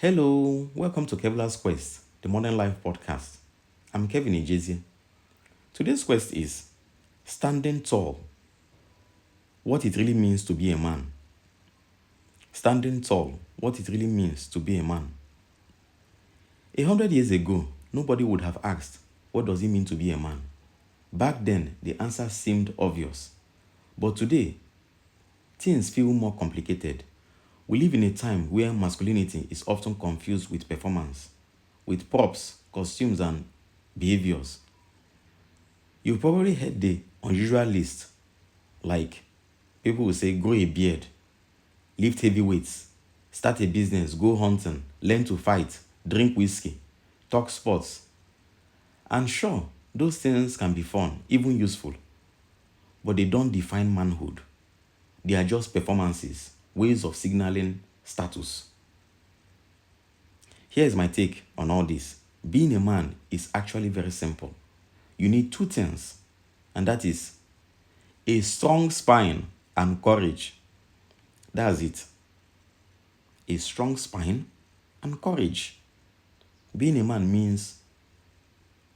Hello, welcome to Kevlar's Quest, the Modern Life podcast. I'm Kevin Ejezie. Today's quest is standing tall, what it really means to be a man. Standing tall, what it really means to be a man. 100 years ago, nobody would have asked, what does it mean to be a man? Back then, the answer seemed obvious. But today, things feel more complicated. We live in a time where masculinity is often confused with performance, with props, costumes, and behaviors. You've probably heard the unusual list, like people will say, grow a beard, lift heavy weights, start a business, go hunting, learn to fight, drink whiskey, talk sports. And sure, those things can be fun, even useful, but they don't define manhood. They are just performances, ways of signaling status. Here is my take on all this. Being a man is actually very simple. You need two things, and that is a strong spine and courage. That's it. A strong spine and courage. Being a man means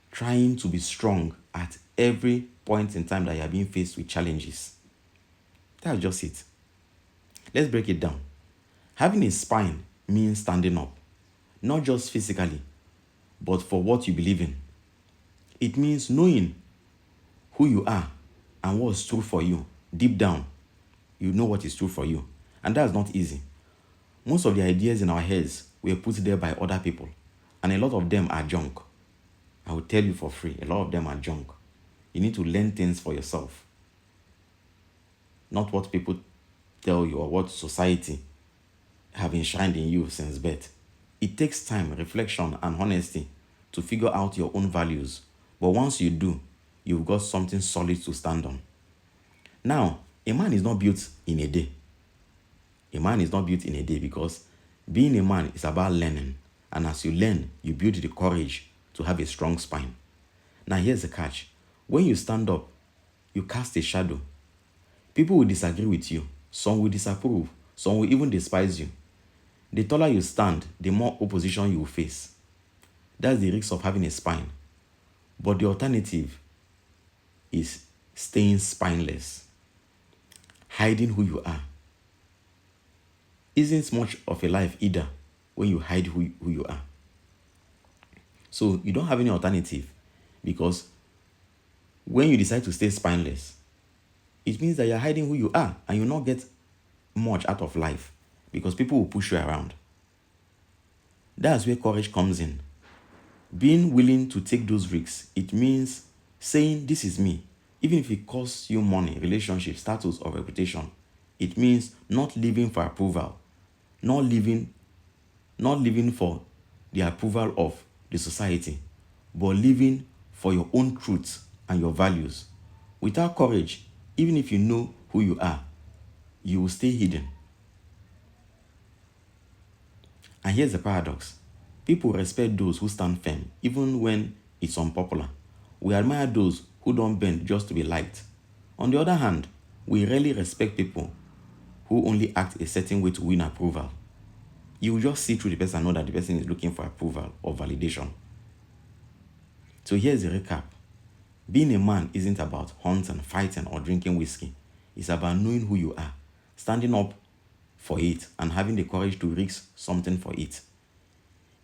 trying to be strong at every point in time that you are being faced with challenges. That's just it. Let's break it down. Having a spine means standing up, not just physically, but for what you believe in. It means knowing who you are and what's true for you. Deep down, you know what is true for you. And that's not easy. Most of the ideas in our heads were put there by other people, and a lot of them are junk. I will tell you for free, a lot of them are junk. You need to learn things for yourself, not what people tell you or what society have enshrined in you since birth. It takes time, reflection, and honesty to figure out your own values. But once you do, you've got something solid to stand on. Now, a man is not built in a day. A man is not built in a day because being a man is about learning. And as you learn, you build the courage to have a strong spine. Now, here's the catch. When you stand up, you cast a shadow. People will disagree with you. Some will disapprove. Some will even despise you. The taller you stand, the more opposition you will face. That's the risk of having a spine. But the alternative is staying spineless, hiding who you are. Isn't much of a life either when you hide who you are. So you don't have any alternative, because when you decide to stay spineless, it means that you're hiding who you are and you'll not get much out of life because people will push you around. That's where courage comes in. Being willing to take those risks, it means saying, this is me. Even if it costs you money, relationship, status, or reputation, it means not living for approval, not living for the approval of the society, but living for your own truth and your values. Without courage, even if you know who you are, you will stay hidden. And here's the paradox. People respect those who stand firm, even when it's unpopular. We admire those who don't bend just to be liked. On the other hand, we rarely respect people who only act a certain way to win approval. You will just see through the person and know that the person is looking for approval or validation. So here's the recap. Being a man isn't about hunting, fighting, or drinking whiskey. It's about knowing who you are, standing up for it, and having the courage to risk something for it.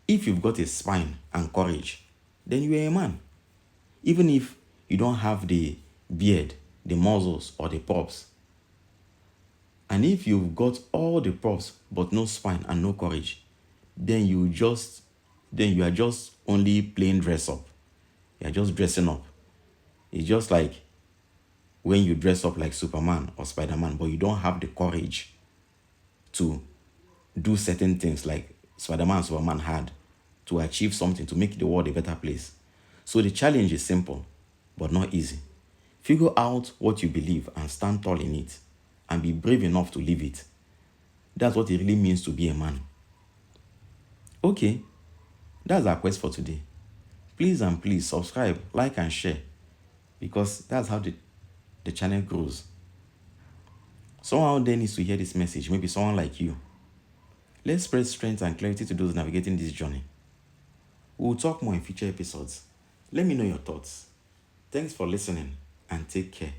If you've got a spine and courage, then you are a man. Even if you don't have the beard, the muscles, or the props. And if you've got all the props but no spine and no courage, then you are just only plain dress up. You are just dressing up. It's just like when you dress up like Superman or Spider-Man, but you don't have the courage to do certain things like Spider-Man and Superman had to achieve something, to make the world a better place. So the challenge is simple, but not easy. Figure out what you believe and stand tall in it, and be brave enough to live it. That's what it really means to be a man. Okay, that's our quest for today. Please subscribe, like, and share, because that's how the channel grows. Someone out there needs to hear this message, maybe someone like you. Let's spread strength and clarity to those navigating this journey. We'll talk more in future episodes. Let me know your thoughts. Thanks for listening and take care.